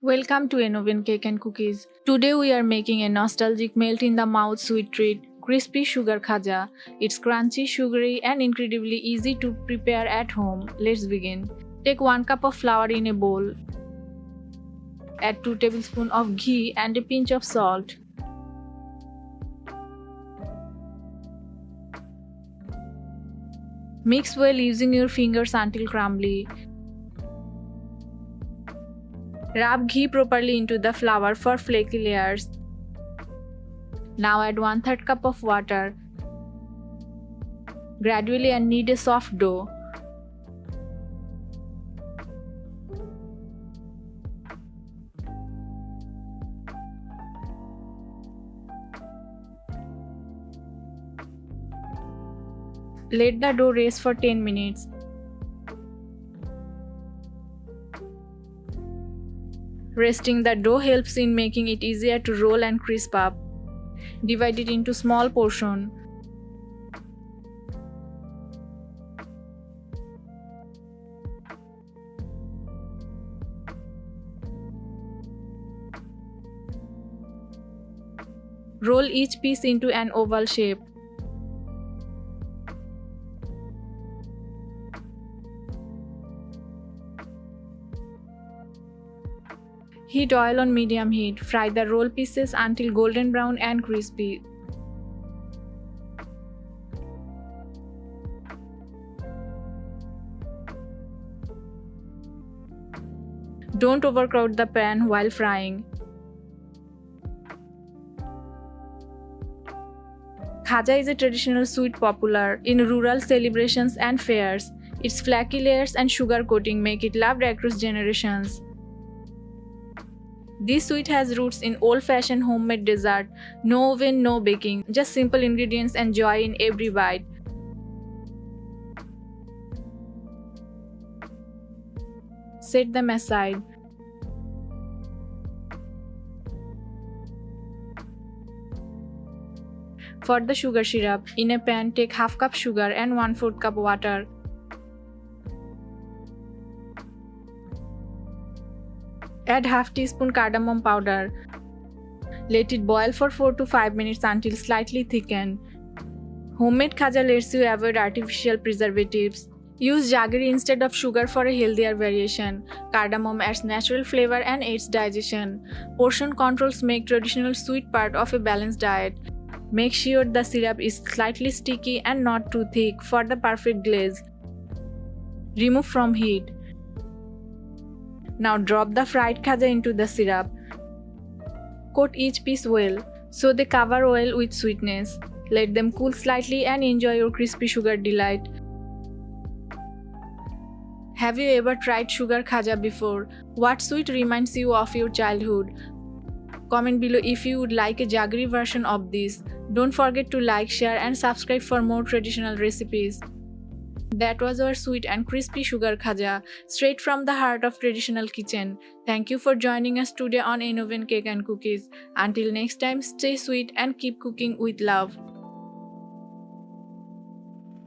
Welcome to Enoven Cake and Cookies. Today we are making a nostalgic melt-in-the-mouth sweet treat, crispy sugar khaja. It's crunchy, sugary and incredibly easy to prepare at home. Let's begin. Take 1 cup of flour in a bowl. Add 2 tablespoons of ghee and a pinch of salt. Mix well using your fingers until crumbly. Rub ghee properly into the flour for flaky layers. Now add 1/3 cup of water. Gradually and knead a soft dough. Let the dough rest for 10 minutes. Resting the dough helps in making it easier to roll and crisp up. Divide it into small portions. Roll each piece into an oval shape. Heat oil on medium heat. Fry the roll pieces until golden brown and crispy. Don't overcrowd the pan while frying. Khaja is a traditional sweet popular in rural celebrations and fairs. Its flaky layers and sugar coating make it loved across generations. This sweet has roots in old-fashioned homemade dessert. No oven, no baking, just simple ingredients and joy in every bite. Set them aside. For the sugar syrup, in a pan take 1/2 cup sugar and 1/4 cup water. Add 1/2 teaspoon cardamom powder. Let it boil for 4 to 5 minutes until slightly thickened. Homemade khaja lets you avoid artificial preservatives. Use jaggery instead of sugar for a healthier variation. Cardamom adds natural flavor and aids digestion. Portion controls make traditional sweet part of a balanced diet. Make sure the syrup is slightly sticky and not too thick for the perfect glaze. Remove from heat. Now drop the fried khaja into the syrup. Coat each piece well, so they cover well with sweetness. Let them cool slightly and enjoy your crispy sugar delight. Have you ever tried sugar khaja before? What sweet reminds you of your childhood? Comment below if you would like a jaggery version of this. Don't forget to like, share and subscribe for more traditional recipes. That was our sweet and crispy sugar khaja, straight from the heart of traditional kitchen. Thank you for joining us today on Enoven Cake and Cookies. Until next time, stay sweet and keep cooking with love.